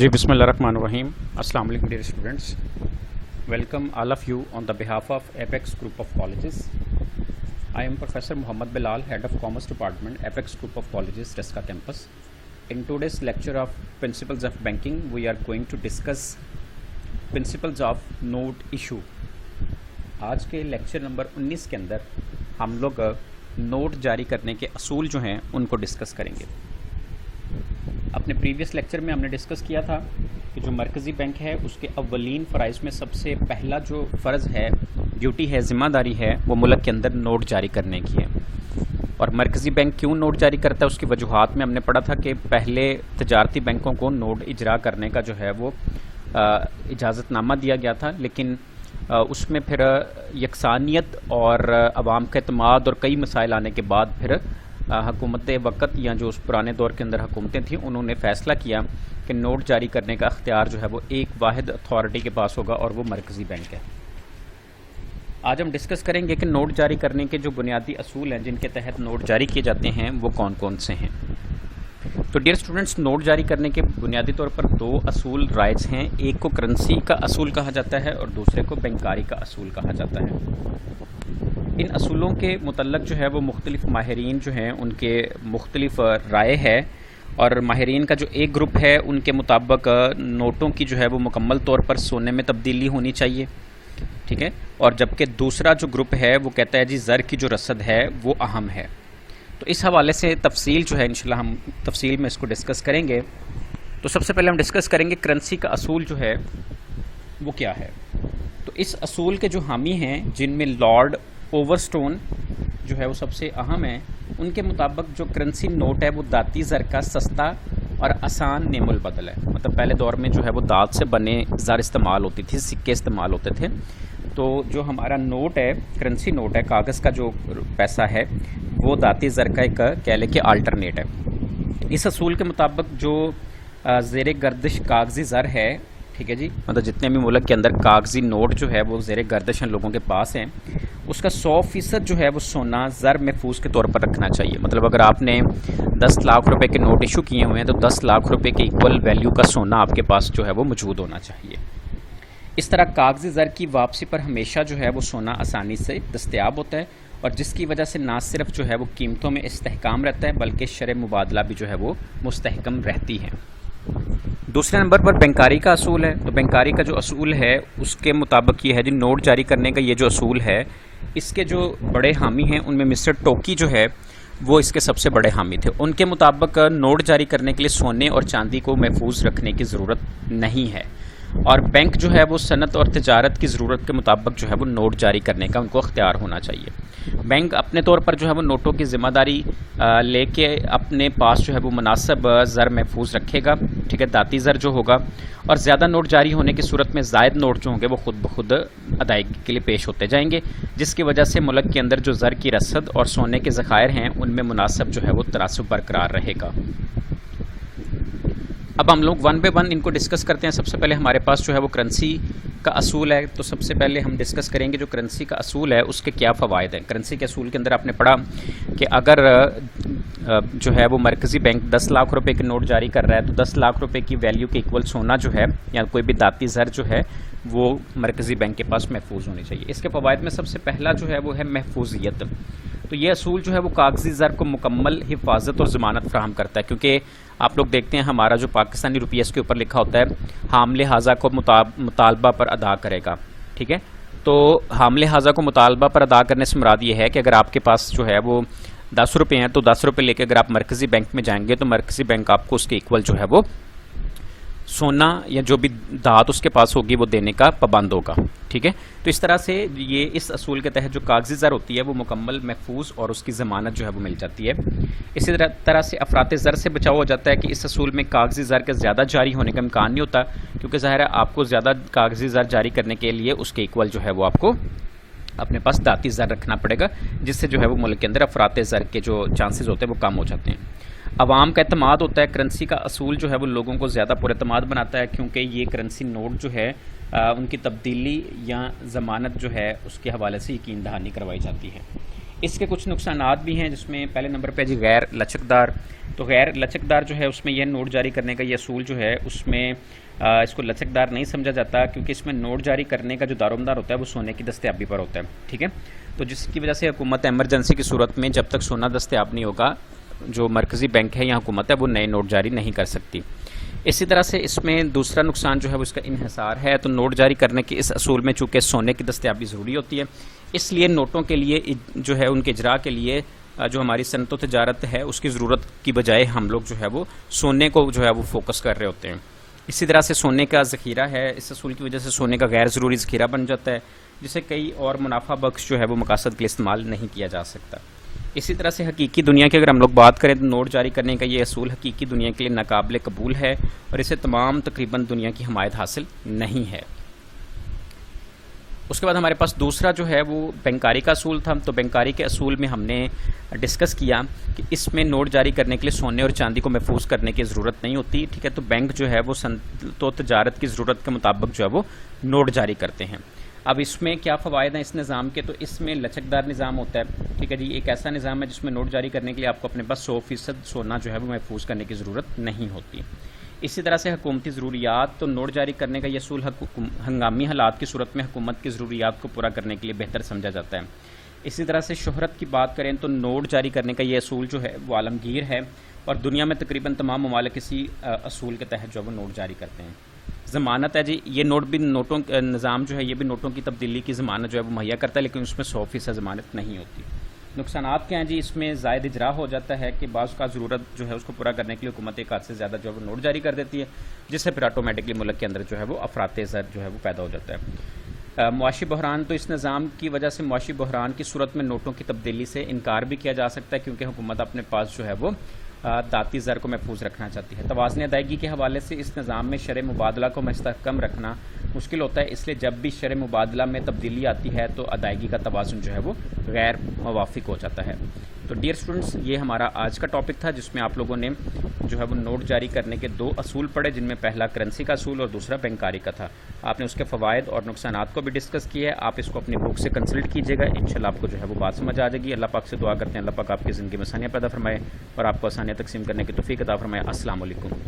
जी बिस्मिल्लाहिर्रहमानिर्रहीम। अस्सलाम वालेकुम dear students, welcome all of you on the behalf of Apex Group of Colleges. I am Professor Muhammad Bilal, Head of Commerce Department, Apex Group of Colleges, Deska Campus. In today's lecture of Principles of Banking, we are going to discuss Principles of Note Issue. आज के lecture number 19 के अंदर हम लोग note जारी करने के असूल जो हैं उनको डिस्कस करेंगे। अपने प्रीवियस लेक्चर में हमने डिस्कस किया था कि जो मरकज़ी बैंक है उसके अव्वलीन फ़राइज़ में सबसे पहला जो फ़र्ज़ है, ड्यूटी है, ज़िम्मेदारी है, वो मुल्क के अंदर नोट जारी करने की है। और मरकज़ी बैंक क्यों नोट जारी करता है उसकी वजूहात में हमने पढ़ा था कि पहले तजारती बैंकों को नोट इजरा करने का जो है वो इजाज़तनामा दिया गया था, लेकिन उसमें फिर यकसानियत और अवाम का एतमाद और कई मसाइल आने के बाद फिर हुकूमत वक़्त या जो उस पुराने दौर के अंदर हुकूमतें थीं उन्होंने फ़ैसला किया कि नोट जारी करने का अख्तियार जो है वो एक वाहिद अथॉरिटी के पास होगा और वो मरकज़ी बैंक है। आज हम डिस्कस करेंगे कि नोट जारी करने के जो बुनियादी असूल हैं जिनके तहत नोट जारी किए जाते हैं वो कौन कौन से हैं। तो डियर स्टूडेंट्स, नोट जारी करने के बुनियादी तौर पर दो असूल राइज हैं। एक को करेंसी का असूल कहा जाता है और दूसरे को बैंकारी का असूल कहा जाता है। इन असूलों के मुतल्लक जो है वो मुख्तलिफ माहिरीन जो हैं उनके मुख्तलिफ राय है, और माहिरीन का जो एक ग्रुप है उनके मुताबिक नोटों की जो है वो मुकम्मल तौर पर सोने में तब्दीली होनी चाहिए, ठीक है, और जबकि दूसरा जो ग्रुप है वो कहता है जी ज़र की जो रसद है वो अहम है। तो इस हवाले से तफसील जो है इंशाल्लाह हम तफसील में इसको डिस्कस करेंगे। तो सबसे पहले हम डिस्कस करेंगे करेंसी का असूल जो है वो क्या है। तो इस असूल के जो हामी हैं जिनमें लॉर्ड ओवरस्टोन जो है वो सबसे अहम है, उनके मुताबिक जो करेंसी नोट है वो दाती ज़र का सस्ता और आसान नेमुल बदल है। मतलब पहले दौर में जो है वो दात से बने ज़र इस्तेमाल होती थी, सिक्के इस्तेमाल होते थे। तो जो हमारा नोट है, करेंसी नोट है, कागज़ का जो पैसा है वो दाती ज़र का एक कह लें कि अल्टरनेट है। इस असूल के मुताबिक जो ज़ेर गर्दिश कागज़ी ज़र है, ठीक है जी, मतलब जितने भी मुल्क के अंदर कागज़ी नोट जो है वो ज़ेर गर्दिश हैं लोगों के पास हैं, उसका 100% जो है वो सोना ज़र महफूज के तौर पर रखना चाहिए। मतलब अगर आपने 10 लाख रुपए के नोट इशू किए हुए हैं तो 10 लाख रुपए के इक्वल वैल्यू का सोना आपके पास जो है वो मौजूद होना चाहिए। इस तरह कागज़ी ज़र की वापसी पर हमेशा जो है वो सोना आसानी से दस्तयाब होता है, और जिसकी वजह से ना सिर्फ जो है वो कीमतों में इस्तेहकाम रहता है बल्कि शरह मुबादला भी जो है वो मुस्तहकम रहती है। दूसरे नंबर पर बैंकारी का असूल है। तो बैंकारी का जो असूल है उसके मुताबिक ये है जी, नोट जारी करने का ये जो असूल है इसके जो बड़े हामी हैं उनमें मिस्टर टोकी जो है वो इसके सबसे बड़े हामी थे। उनके मुताबिक नोट जारी करने के लिए सोने और चांदी को महफूज रखने की ज़रूरत नहीं है, और बैंक जो है वो सनत और तिजारत की ज़रूरत के मुताबिक जो है वो नोट जारी करने का उनको अख्तियार होना चाहिए। बैंक अपने तौर पर जो है वो नोटों की ज़िम्मेदारी लेके अपने पास जो है वो मुनासिब ज़र महफूज रखेगा, ठीक है, दाती ज़र जो होगा, और ज़्यादा नोट जारी होने की सूरत में ज़ायद नोट जो होंगे वो खुद ब खुद अदायगी के लिए पेश होते जाएंगे, जिसकी वजह से मुल्क के अंदर जो ज़र की रसद और सोने के ज़खायर हैं उनमें मुनासिब जो है वो तनासुब बरकरार रहेगा। अब हम लोग वन बाय वन इनको डिस्कस करते हैं। सबसे पहले हमारे पास जो है वो करेंसी का असूल है। तो सबसे पहले हम डिस्कस करेंगे जो करेंसी का असूल है उसके क्या फ़वाइद हैं। करेंसी के असूल के अंदर आपने पढ़ा कि अगर जो है वो मरकज़ी बैंक 10 लाख रुपए के नोट जारी कर रहा है तो 10 लाख रुपए की वैल्यू के इक्वल सोना जो है या कोई भी दाती ज़र जो है वो मरकज़ी बैंक के पास महफूज होनी चाहिए। इसके फ़वाइद में सबसे पहला जो है वो है महफूजियत। तो ये असूल जो है वो कागज़ी ज़र को मुकम्मल हिफाजत और ज़मानत फ़राहम करता है, क्योंकि आप लोग देखते हैं हमारा जो पाकिस्तानी रुपया इसके ऊपर लिखा होता है हामले हाजा को मुतालबा पर अदा करेगा, ठीक है। तो हामले हाजा को मुतालबा पर अदा करने से मुराद ये है कि अगर आपके पास जो है वो 10 रुपये हैं तो 10 रुपये लेके अगर आप मरकज़ी बैंक में जाएंगे तो मरकज़ी बैंक आपको उसके इक्वल जो है वो सोना या जो भी दात उसके पास होगी वो देने का पाबंद होगा, ठीक है। तो इस तरह से ये इस असूल के तहत जो कागज़ी ज़र होती है वो मुकम्मल महफूज और उसकी ज़मानत जो है वो मिल जाती है। इसी तरह से अफरात ज़र से बचाव हो जाता है कि इस असूल में कागज़ी ज़र के ज़्यादा जारी होने का इम्कान नहीं होता, क्योंकि ज़ाहिर है आपको ज़्यादा कागज़ी ज़र जारी करने के लिए उसके इक्वल जो है वो आपको अपने पास दाती ज़र रखना पड़ेगा, जिससे जो है वो मुल्क के अंदर अफरात ज़र के जो चांसेस होते हैं वो कम हो जाते हैं। अवाम का एतमाद होता है। करेंसी का असूल जो है वो लोगों को ज़्यादा पुरएतमाद बनाता है, क्योंकि ये करेंसी नोट जो है उनकी तब्दीली या ज़मानत जो है उसके हवाले से यकीन दहानी करवाई जाती है। इसके कुछ नुकसानात भी हैं, जिसमें पहले नंबर पे जी गैर लचकदार تو غیر لچکدار جو ہے اس میں یہ نوٹ جاری کرنے کا یہ اصول جو ہے اس میں اس کو لچکدار نہیں سمجھا جاتا، کیونکہ اس میں نوٹ جاری کرنے کا جو دارومدار ہوتا ہے وہ سونے کی دستیابی پر ہوتا ہے، ٹھیک ہے. تو جس کی وجہ سے حکومت ایمرجنسی کی صورت میں جب تک سونا دستیاب نہیں ہوگا، جو مرکزی بینک ہے یا حکومت ہے وہ نئے نوٹ جاری نہیں کر سکتی. اسی طرح سے اس میں دوسرا نقصان جو ہے وہ اس کا انحصار ہے. تو نوٹ جاری کرنے کے اس اصول میں چونکہ سونے کی دستیابی ضروری ہوتی ہے، اس لیے نوٹوں کے لیے جو ہے ان کے اجرا کے لیے جو ہماری صنعت و تجارت ہے اس کی ضرورت کی بجائے ہم لوگ جو ہے وہ سونے کو جو ہے وہ فوکس کر رہے ہوتے ہیں. اسی طرح سے سونے کا ذخیرہ ہے، اس اصول کی وجہ سے سونے کا غیر ضروری ذخیرہ بن جاتا ہے، جسے کئی اور منافع بخش جو ہے وہ مقاصد کے لیے استعمال نہیں کیا جا سکتا. اسی طرح سے حقیقی دنیا کی اگر ہم لوگ بات کریں تو نوٹ جاری کرنے کا یہ اصول حقیقی دنیا کے لیے ناقابل قبول ہے اور اسے تمام تقریباً دنیا کی حمایت حاصل نہیں ہے. اس کے بعد ہمارے پاس دوسرا جو ہے وہ بینکاری کا اصول تھا. تو بینکاری کے اصول میں ہم نے ڈسکس کیا کہ اس میں نوٹ جاری کرنے کے لیے سونے اور چاندی کو محفوظ کرنے کی ضرورت نہیں ہوتی، ٹھیک ہے. تو بینک جو ہے وہ صنعت و تجارت کی ضرورت کے مطابق جو ہے وہ نوٹ جاری کرتے ہیں. اب اس میں کیا فوائد ہیں اس نظام کے؟ تو اس میں لچکدار نظام ہوتا ہے، ٹھیک ہے جی. ایک ایسا نظام ہے جس میں نوٹ جاری کرنے کے لیے آپ کو اپنے پاس 100% سونا جو ہے وہ محفوظ کرنے کی ضرورت نہیں ہوتی. اسی طرح سے حکومتی ضروریات، تو نوٹ جاری کرنے کا یہ اصول ہنگامی حالات کی صورت میں حکومت کی ضروریات کو پورا کرنے کے لیے بہتر سمجھا جاتا ہے. اسی طرح سے شہرت کی بات کریں تو نوٹ جاری کرنے کا یہ اصول جو ہے وہ عالمگیر ہے اور دنیا میں تقریباً تمام ممالک اسی اصول کے تحت جو ہے وہ نوٹ جاری کرتے ہیں. ضمانت ہے جی، یہ نوٹ بھی نوٹوں نظام جو ہے یہ بھی نوٹوں کی تبدیلی کی ضمانت جو ہے وہ مہیا کرتا ہے، لیکن اس میں 100% ضمانت نہیں ہوتی. نقصانات کیا ہیں جی؟ اس میں زائد اجرا ہو جاتا ہے کہ بعض کا ضرورت جو ہے اس کو پورا کرنے کے لیے حکومت ایک آدھ سے زیادہ جو ہے وہ نوٹ جاری کر دیتی ہے، جس سے پھر آٹومیٹکلی ملک کے اندر جو ہے وہ افراط زر جو ہے وہ پیدا ہو جاتا ہے. معاشی بحران، تو اس نظام کی وجہ سے معاشی بحران کی صورت میں نوٹوں کی تبدیلی سے انکار بھی کیا جا سکتا ہے، کیونکہ حکومت اپنے پاس جو ہے وہ داتی زر کو محفوظ رکھنا چاہتی ہے. توازن ادائیگی کے حوالے سے اس نظام میں شرح مبادلہ کو مستحکم رکھنا مشکل ہوتا ہے، اس لیے جب بھی شرح مبادلہ میں تبدیلی آتی ہے تو ادائیگی کا توازن جو ہے وہ غیر موافق ہو جاتا ہے. تو ڈیئر اسٹوڈنٹس، یہ ہمارا آج کا ٹاپک تھا جس میں آپ لوگوں نے جو ہے وہ نوٹ جاری کرنے کے 2 اصول پڑھے، جن میں پہلا کرنسی کا اصول اور دوسرا بینکاری کا تھا. آپ نے اس کے فوائد اور نقصانات کو بھی ڈسکس کیا ہے. آپ اس کو اپنی بک سے کنسلٹ کیجیے گا، انشاءاللہ آپ کو جو ہے وہ بات سمجھ آ جائے گی. اللہ پاک سے دعا کرتے ہیں اللہ پاک آپ کی زندگی میں آسانیاں پیدا فرمائے اور آپ کو آسانیاں تقسیم کرنے کی توفیق عطا فرمائے. السلام علیکم.